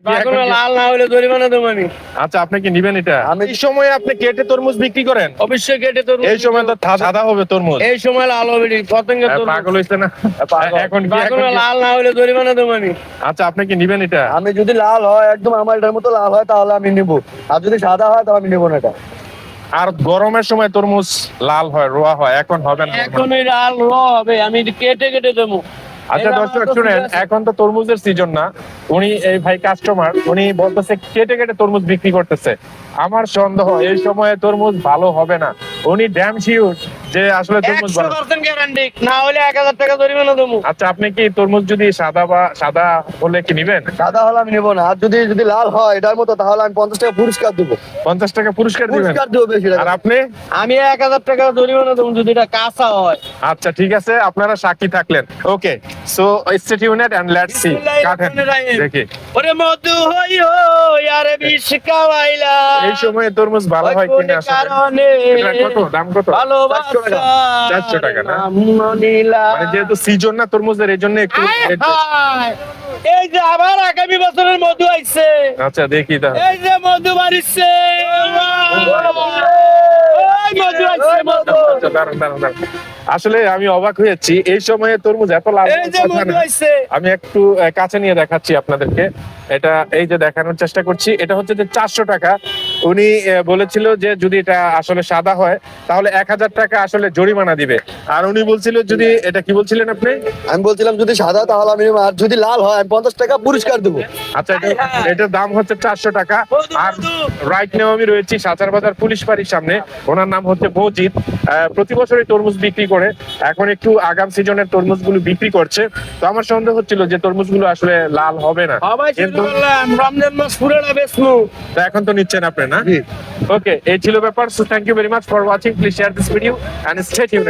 লাল না হলে জরিমানা দেবো আমি। আচ্ছা, আপনি কি নিবেন এটা? এই সময় আপনি কেটে তরমুজ বিক্রি করেন? অবশ্যই কেটে তরমুজ। এই সময় তো সাদা হবে তরমুজ। এই সময় লাল হবে পতঙ্গের তরমুজ। পাগল হইছে না? এখন কি লাল না হলে জরিমানা দেবো আমি। আচ্ছা, আপনি কি নিবেন এটা? আমি যদি লাল হয় একদম আমার এটার মতো লাল হয় তাহলে আমি নিব, আর যদি সাদা হয় তাহলে আমি নিব না এটা। আর গরমের সময় তরমুজ লাল হয়, রোয়া হয়, এখন হবে না। এখন এই লাল হবে, আমি কেটে কেটে দেবো। আচ্ছা দর্শক শুনেন, এখন তো তরমুজের সিজন না। উনি এই ভাই কাস্টমার, উনি বলতেছে কেটে কেটে তরমুজ বিক্রি করতেছে। আমার সন্দেহ এই সময়ে তরমুজ ভালো হবে না। উনি ড্যাম শিওর যে আসলে তরমুজ ভালো। 100% গ্যারান্টি, না হলে 1000 টাকা জরিমানা দেবো। আচ্ছা, আপনি কি তরমুজ যদি সাদা হলে কি নিবেন? সাদা হলে আমি নিব না, আর যদি লাল হয় এটার মতো তাহলে আমি 50 টাকা পুরস্কার দেবো। 50 টাকা পুরস্কার দিবেন? পুরস্কার দেবো বেশি আর আপনি? আমি 1000 টাকা জরিমানা দেবো যদি এটা কাঁচা হয়। আচ্ছা ঠিক আছে, আপনারা সাক্ষী থাকলেন। Okay, so stay tuned and let's see. কাটেন দেখি। ওরে মধু হই হই আরে বিষ খাওয়াইলা। এই সময়ে তরমুজ ভালো হয় কিনা আসলে? এটা কত দাম? কত? 400 টাকা না? মানে যেহেতু সিজন না তরমুজের, এই জন্য একটু এই যে আবার আগামী বছরের মধু আইছে। আচ্ছা দেখি তাহলে। এই যে মধু বাড়িছে। মধু আইছে মধু। আচ্ছা, দাঁড়ান। আসলে আমি অবাক হয়েছি, এই সময়ে তরমুজ এত লাভ। এই যে মধু আইছে। আমি একটু কাছে নিয়ে দেখাচ্ছি আপনাদেরকে। এটা এই যে দেখানোর চেষ্টা করছি, এটা হচ্ছে যে 400 টাকা। উনি বলেছিল যে যদি এটা আসলে সাদা হয় তাহলে 1000 টাকা আসলে জরিমানা দিবে। আর উনি বলছিল যদি এটা কি বলছিলেন আপনি? আমি বলছিলাম যদি সাদা তাহলে আমি নিব, আর যদি লাল হয় আমি 50 টাকা পুরস্কার দেবো। আচ্ছা, এটার দাম হচ্ছে 400 টাকা। আর রাইট নাও আমি রয়েছি সাচার বাজার পুলিশ বাড়ির সামনে। ওনার নাম হচ্ছে মজিদ। প্রতি বছরই তরমুজ বিক্রি করে, এখন একটু আগাম সিজনের তরমুজগুলো বিক্রি করছে। তো আমার সন্দেহ হচ্ছিল যে তরমুজগুলো আসলে লাল হবে না, কিন্তু রমজান মাস পুরোটা বেচমু। তো এখন তো নিচ্ছেন আপনি না? ওকে, এই ছিল ব্যাপার। So thank you very much for watching. Please share this video and stay tuned.